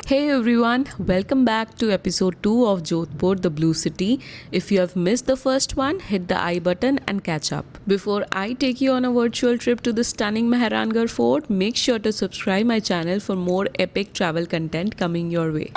Hey everyone, welcome back to episode 2 of Jodhpur, the Blue City. If you have missed the first one, hit the I button and catch up. Before I take you on a virtual trip to the stunning Mehrangarh Fort, make sure to subscribe my channel for more epic travel content coming your way.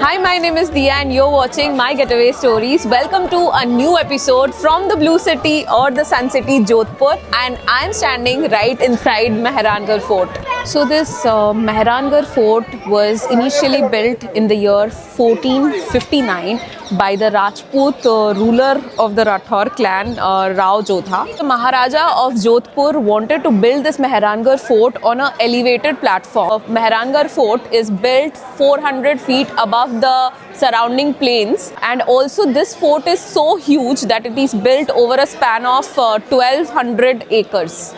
Hi, my name is Diya and you're watching My Getaway Stories. Welcome to a new episode from the Blue City or the Sun City, Jodhpur, and I'm standing right inside Mehrangarh Fort. So this Mehrangarh Fort was initially built in the year 1459 by the Rajput ruler of the Rathore clan, Rao Jodha. The Maharaja of Jodhpur wanted to build this Mehrangarh Fort on an elevated platform. Mehrangarh Fort is built 400 feet above the surrounding plains, and also this fort is so huge that it is built over a span of 1200 acres.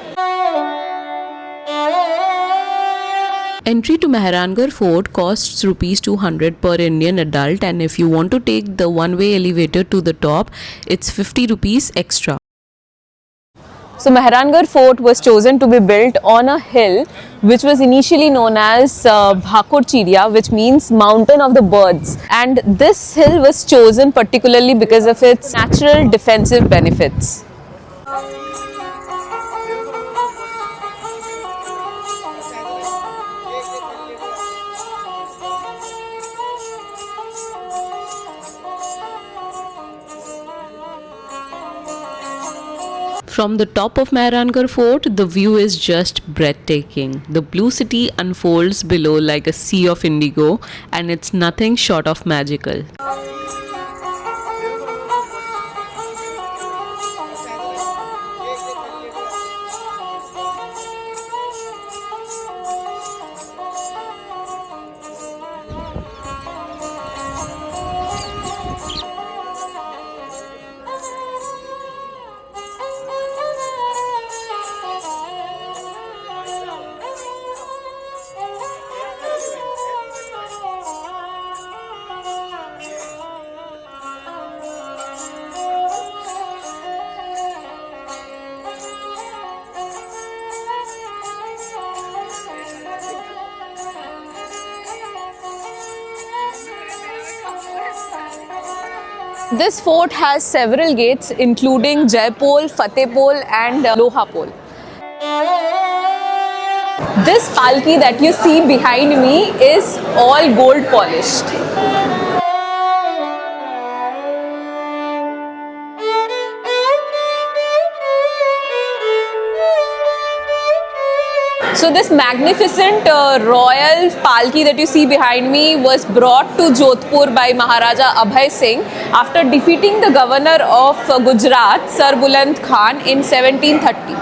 Entry to Mehrangarh Fort costs Rs 200 per Indian adult, and if you want to take the one-way elevator to the top, it's 50 rupees extra. So Mehrangarh Fort was chosen to be built on a hill which was initially known as Bhakur Chidiya, which means mountain of the birds. And this hill was chosen particularly because of its natural defensive benefits. From the top of Mehrangarh Fort, the view is just breathtaking. The blue city unfolds below like a sea of indigo, and it's nothing short of magical. This fort has several gates including Jaipol, Fatehpol and Lohapol. This palki that you see behind me is all gold polished. So this magnificent royal palki that you see behind me was brought to Jodhpur by Maharaja Abhay Singh after defeating the governor of Gujarat, Sir Buland Khan in 1730.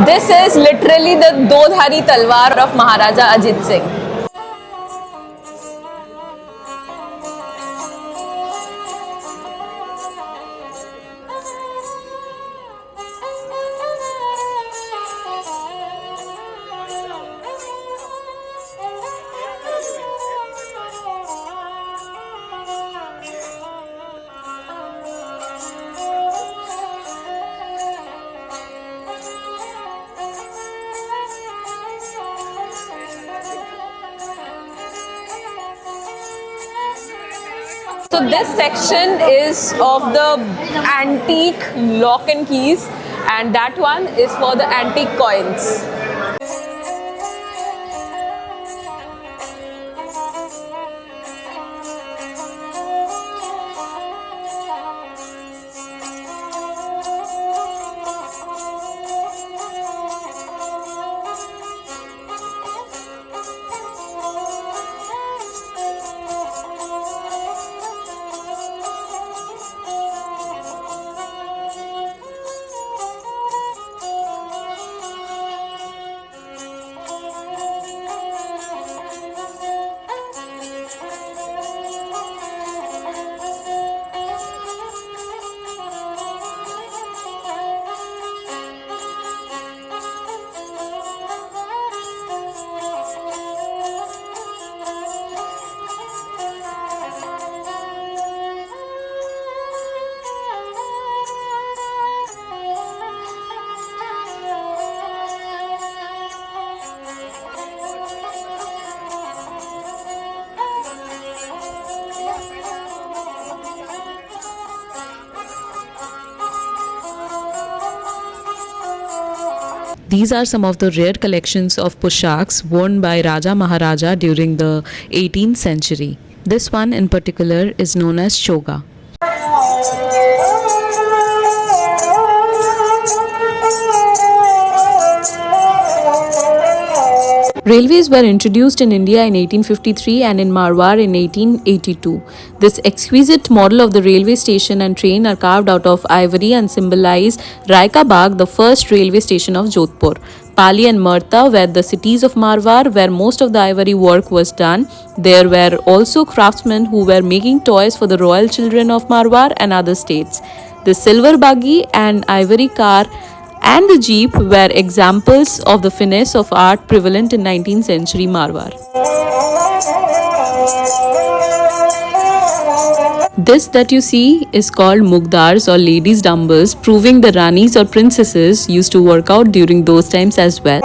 This is literally the Dodhari Talwar of Maharaja Ajit Singh. So this section is of the antique lock and keys, and that one is for the antique coins. These are some of the rare collections of poshaks worn by Raja Maharaja during the 18th century. This one in particular is known as choga. Railways were introduced in India in 1853 and in Marwar in 1882. This exquisite model of the railway station and train are carved out of ivory and symbolize Raika Bagh, the first railway station of Jodhpur. Pali and Marta were the cities of Marwar where most of the ivory work was done. There were also craftsmen who were making toys for the royal children of Marwar and other states. The silver buggy and ivory car and the jeep were examples of the finesse of art prevalent in 19th century Marwar. This that you see is called mugdars or ladies' dumbbells, proving the ranis or princesses used to work out during those times as well.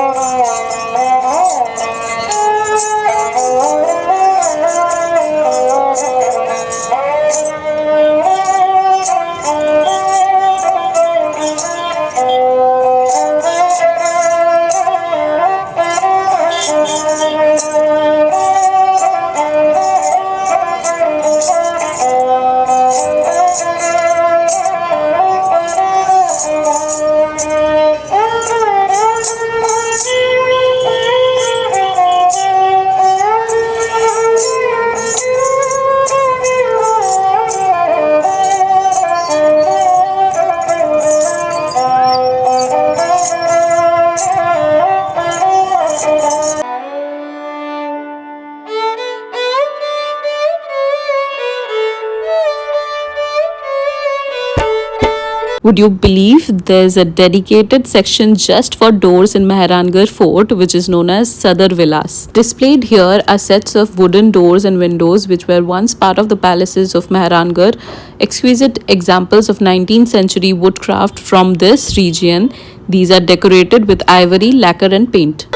Would you believe there's a dedicated section just for doors in Mehrangarh Fort, which is known as Sadar Vilas. Displayed here are sets of wooden doors and windows which were once part of the palaces of Mehrangarh, exquisite examples of 19th century woodcraft from this region. These are decorated with ivory, lacquer and paint.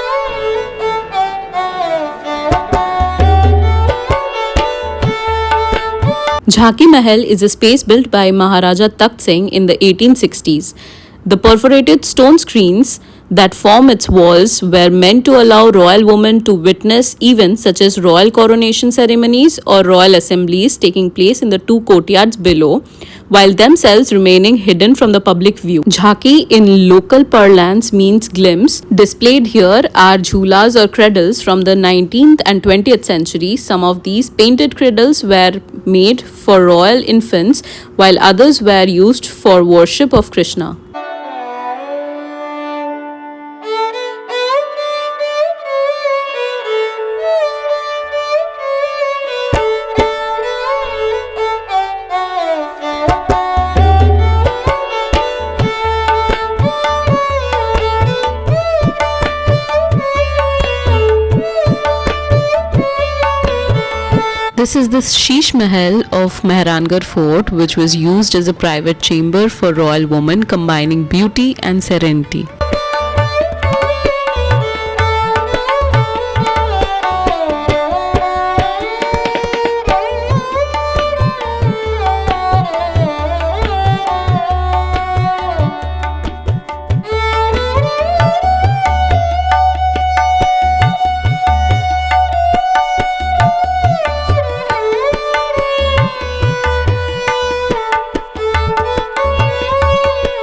Jhanki Mahal is a space built by Maharaja Takht Singh in the 1860s. The perforated stone screens that form its walls were meant to allow royal women to witness events such as royal coronation ceremonies or royal assemblies taking place in the two courtyards below, while themselves remaining hidden from the public view. Jhanki in local parlance means glimpse. Displayed here are jhulas or cradles from the 19th and 20th century. Some of these painted cradles were made for royal infants, while others were used for worship of Krishna. This is the Sheesh Mahal of Mehrangarh Fort, which was used as a private chamber for royal women, combining beauty and serenity.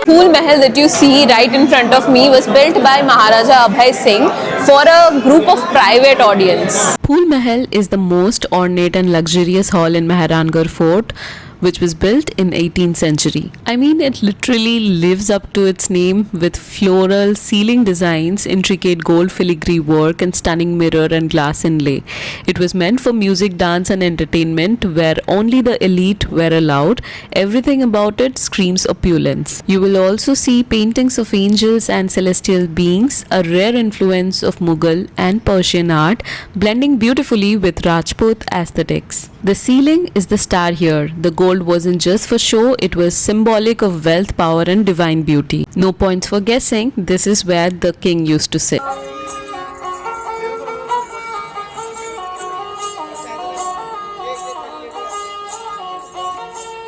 Phool Mahal that you see right in front of me was built by Maharaja Abhay Singh for a group of private audience. Phool Mahal is the most ornate and luxurious hall in Mehrangarh Fort, which was built in 18th century. I mean, it literally lives up to its name with floral ceiling designs, intricate gold filigree work and stunning mirror and glass inlay. It was meant for music, dance and entertainment where only the elite were allowed. Everything about it screams opulence. You will also see paintings of angels and celestial beings, a rare influence of Mughal and Persian art, blending beautifully with Rajput aesthetics. The ceiling is the star here. The gold wasn't just for show, it was symbolic of wealth, power and divine beauty. No points for guessing, this is where the king used to sit.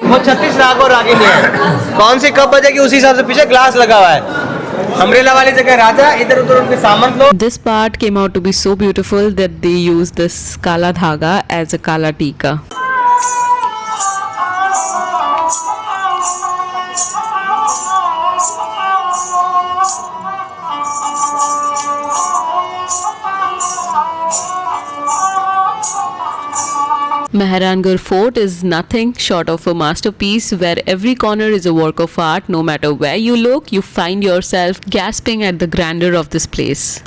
वो 36 राग और रागिनी है, कौन सी कब बजेगी उसी हिसाब से पीछे ग्लास लगा हुआ है। अम्ब्रेला वाली जगह राजा, इधर उधर उनके सामंत लोग। This part came out to be so beautiful that they used this kala dhaga as a kala tika. Mehrangarh Fort is nothing short of a masterpiece where every corner is a work of art. No matter where you look, you find yourself gasping at the grandeur of this place.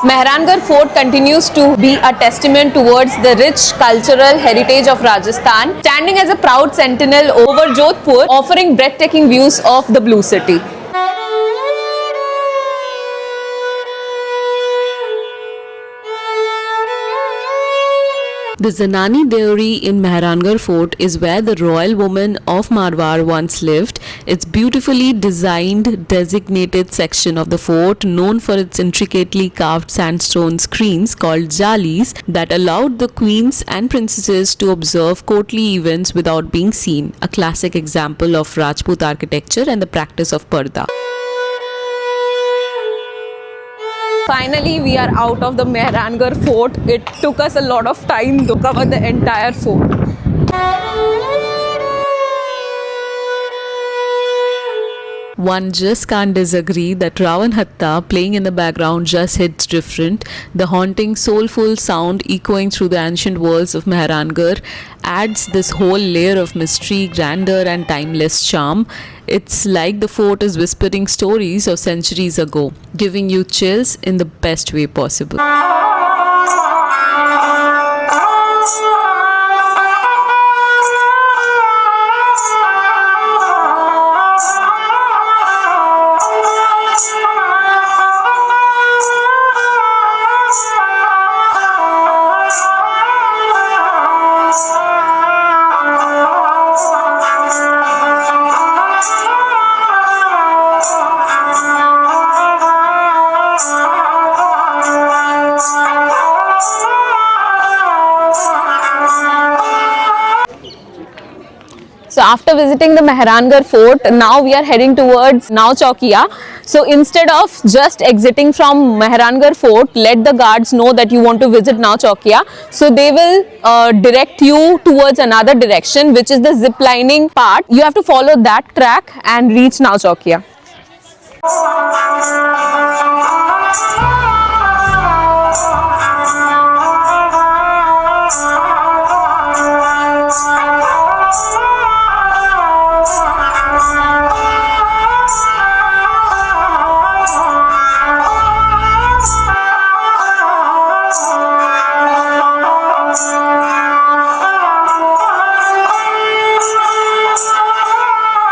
Mehrangarh Fort continues to be a testament towards the rich cultural heritage of Rajasthan, standing as a proud sentinel over Jodhpur, offering breathtaking views of the Blue City. The Zanani Dairy in Mehrangarh Fort is where the royal woman of Marwar once lived. It's beautifully designed designated section of the fort known for its intricately carved sandstone screens called jalis that allowed the queens and princesses to observe courtly events without being seen, a classic example of Rajput architecture and the practice of parda. Finally, we are out of the Mehrangarh Fort. It took us a lot of time to cover the entire fort. One just can't disagree that Ravan Hatta playing in the background just hits different. The haunting, soulful sound echoing through the ancient walls of Mehrangarh adds this whole layer of mystery, grandeur, and timeless charm. It's like the fort is whispering stories of centuries ago, giving you chills in the best way possible. So after visiting the Mehrangarh Fort, now we are heading towards Nau Chowkiya. So instead of just exiting from Mehrangarh Fort, let the guards know that you want to visit Nau Chowkiya. So they will direct you towards another direction, which is the zip lining part. You have to follow that track and reach Nau Chowkiya.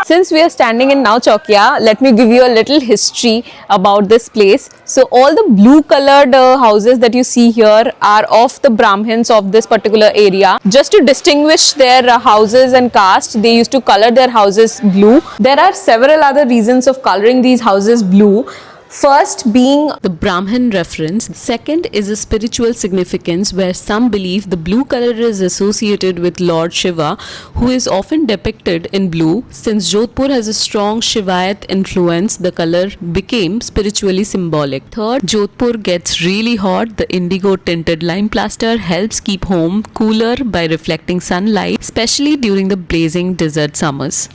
Since we are standing in Nau Chowkiya, let me give you a little history about this place. So all the blue colored houses that you see here are of the Brahmins of this particular area. Just to distinguish their houses and caste, they used to color their houses blue. There are several other reasons of coloring these houses blue. First being the Brahmin reference. Second is a spiritual significance where some believe the blue color is associated with Lord Shiva, who is often depicted in blue. Since Jodhpur has a strong Shivayat influence, the color became spiritually symbolic. Third, Jodhpur gets really hot. The indigo tinted lime plaster helps keep home cooler by reflecting sunlight, especially during the blazing desert summers.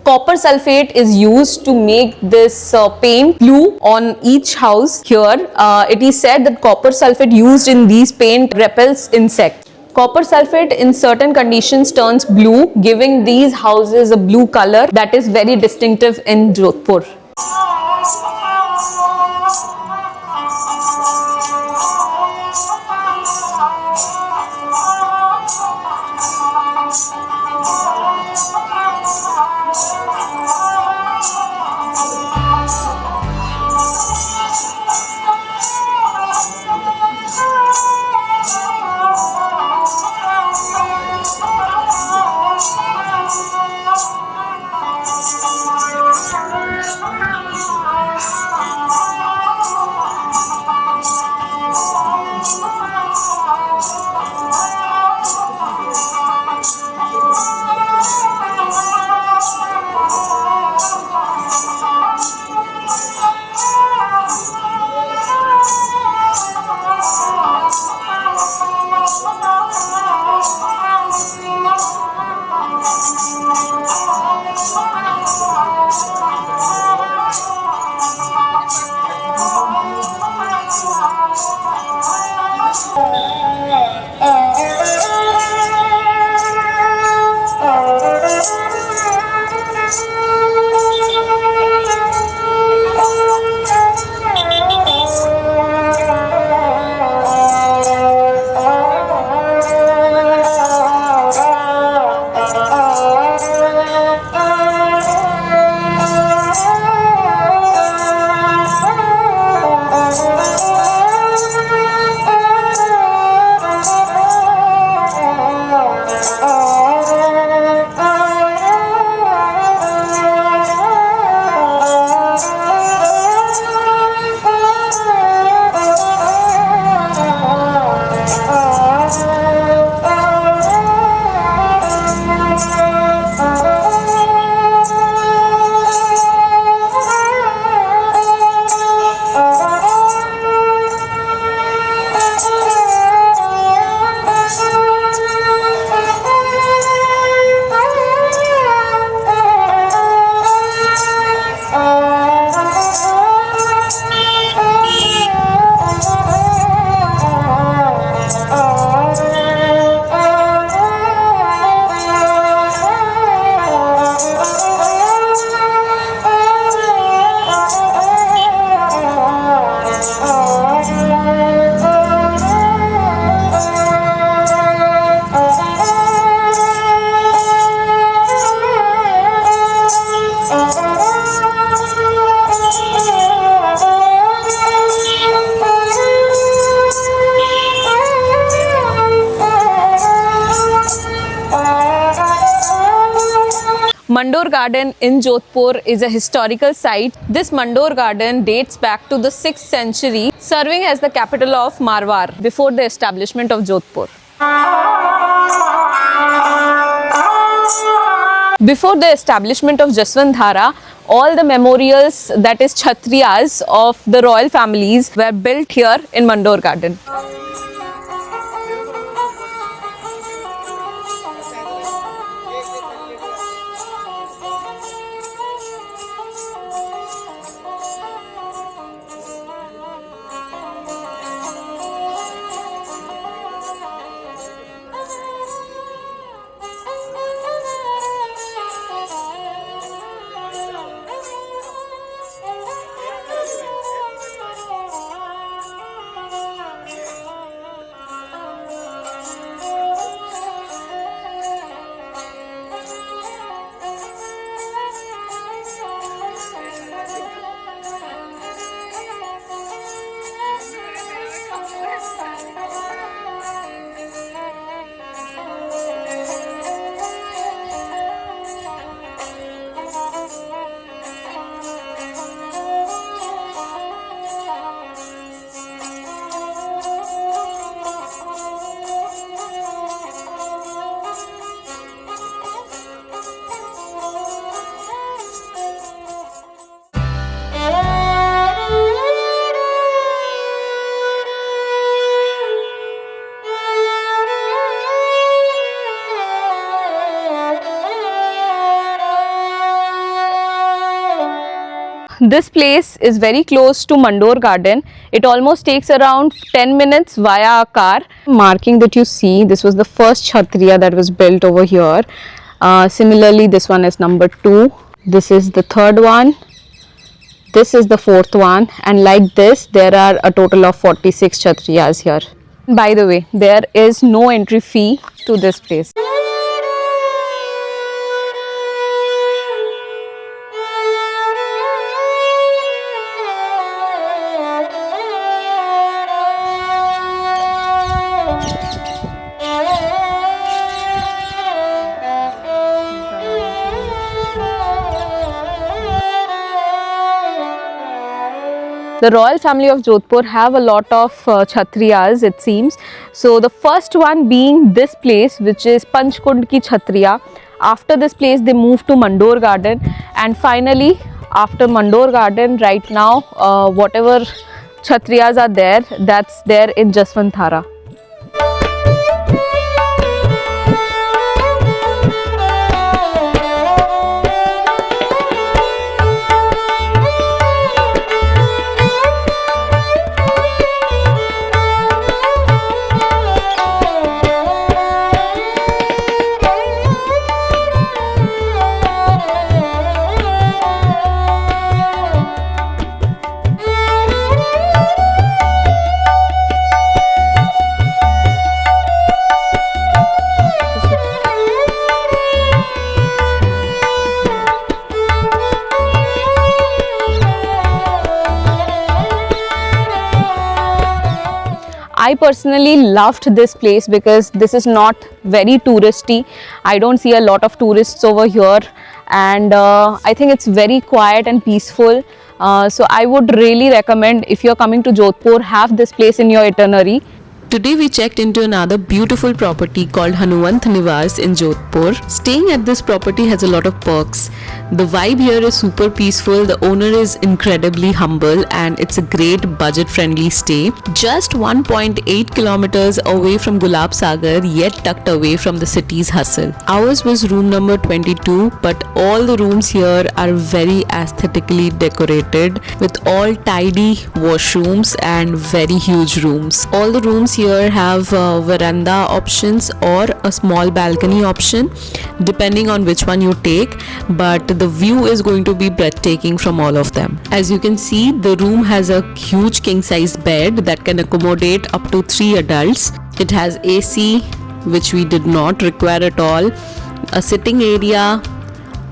copper sulfate is used to make this paint blue on each house here. It is said that copper sulfate used in these paint repels insects. Copper sulfate in certain conditions turns blue, giving these houses a blue color that is very distinctive in Jodhpur. Mandor Garden in Jodhpur is a historical site. This Mandor Garden dates back to the 6th century, serving as the capital of Marwar before the establishment of Jodhpur. Before the establishment of Jaswantdhara, all the memorials, that is Kshatriyas of the royal families, were built here in Mandor Garden. This place is very close to Mandor Garden. It almost takes around 10 minutes via a car. Marking that you see, this was the first Kshatriya that was built over here. Similarly, this one is number 2. This is the third one. This is the fourth one. And like this, there are a total of 46 Kshatriyas here. By the way, there is no entry fee to this place. The royal family of Jodhpur have a lot of Kshatriyas, it seems. So the first one being this place, which is Panchkund ki Kshatriya. After this place, they moved to Mandor Garden, and finally, after Mandor Garden, right now, whatever Kshatriyas are there, that's there in Jaswantdhara. I personally loved this place because this is not very touristy. I don't see a lot of tourists over here, and I think it's very quiet and peaceful. So I would really recommend, if you're coming to Jodhpur, have this place in your itinerary. Today we checked into another beautiful property called Hanumant Niwas in Jodhpur. Staying at this property has a lot of perks. The vibe here is super peaceful, the owner is incredibly humble, and it's a great budget-friendly stay. Just 1.8 kilometers away from Gulab Sagar, yet tucked away from the city's hustle. Ours was room number 22, but all the rooms here are very aesthetically decorated with all tidy washrooms and very huge rooms. All the rooms here have veranda options or a small balcony option depending on which one you take, but the view is going to be breathtaking from all of them. As you can see, the room has a huge king size bed that can accommodate up to 3 adults. It has AC, which we did not require at all, a sitting area,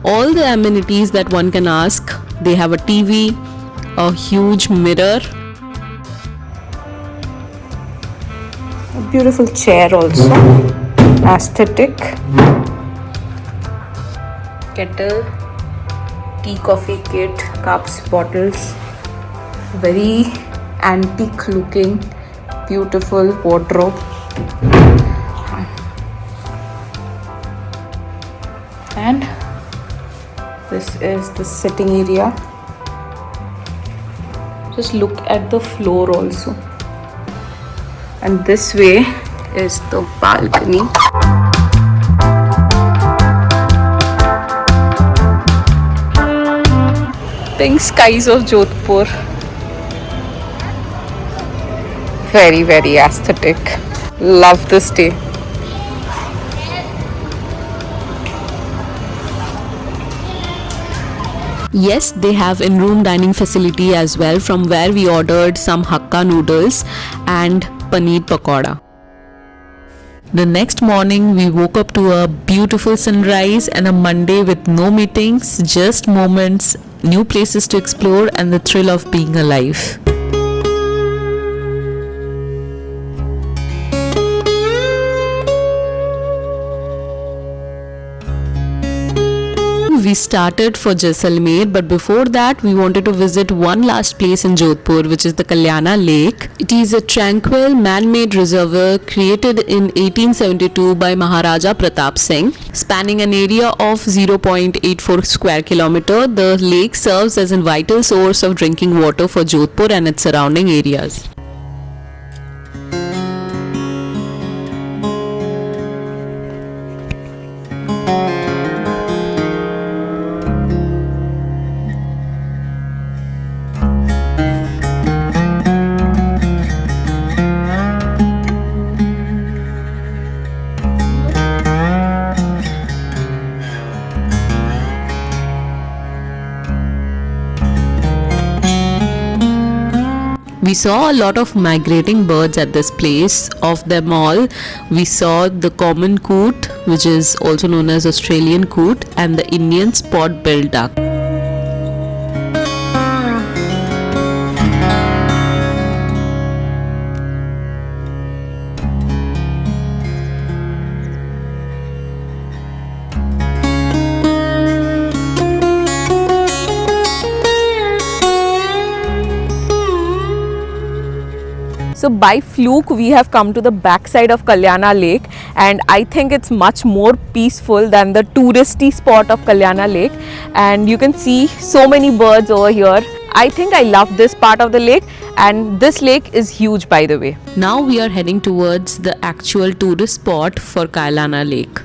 all the amenities that one can ask. They have a TV, a huge mirror, a beautiful chair also, aesthetic. kettle, tea coffee kit, cups, bottles. Very antique looking, beautiful wardrobe. And this is the sitting area. Just look at the floor also. And this way is the balcony. Pink skies of Jodhpur. Very, very aesthetic. Love this day. Yes, they have in-room dining facility as well, from where we ordered some hakka noodles and paneer pakoda. The next morning, we woke up to a beautiful sunrise and a Monday with no meetings, just moments, new places to explore, and the thrill of being alive. We started for Jaisalmer, but before that we wanted to visit one last place in Jodhpur, which is the Kalyana Lake. It is a tranquil man-made reservoir created in 1872 by Maharaja Pratap Singh. Spanning an area of 0.84 square kilometer, the lake serves as a vital source of drinking water for Jodhpur and its surrounding areas. We saw a lot of migrating birds at this place. Of them all, we saw the common coot, which is also known as Australian coot, and the Indian spot-billed duck. So by fluke we have come to the backside of Kalyana Lake, and I think it's much more peaceful than the touristy spot of Kalyana Lake, and you can see so many birds over here. I think I love this part of the lake, and this lake is huge, by the way. Now we are heading towards the actual tourist spot for Kalyana Lake.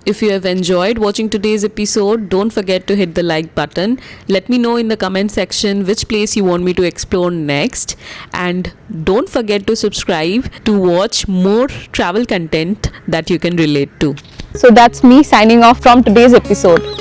If you have enjoyed watching today's episode, don't forget to hit the like button. Let me know in the comment section which place you want me to explore next. And don't forget to subscribe to watch more travel content that you can relate to. So that's me signing off from today's episode.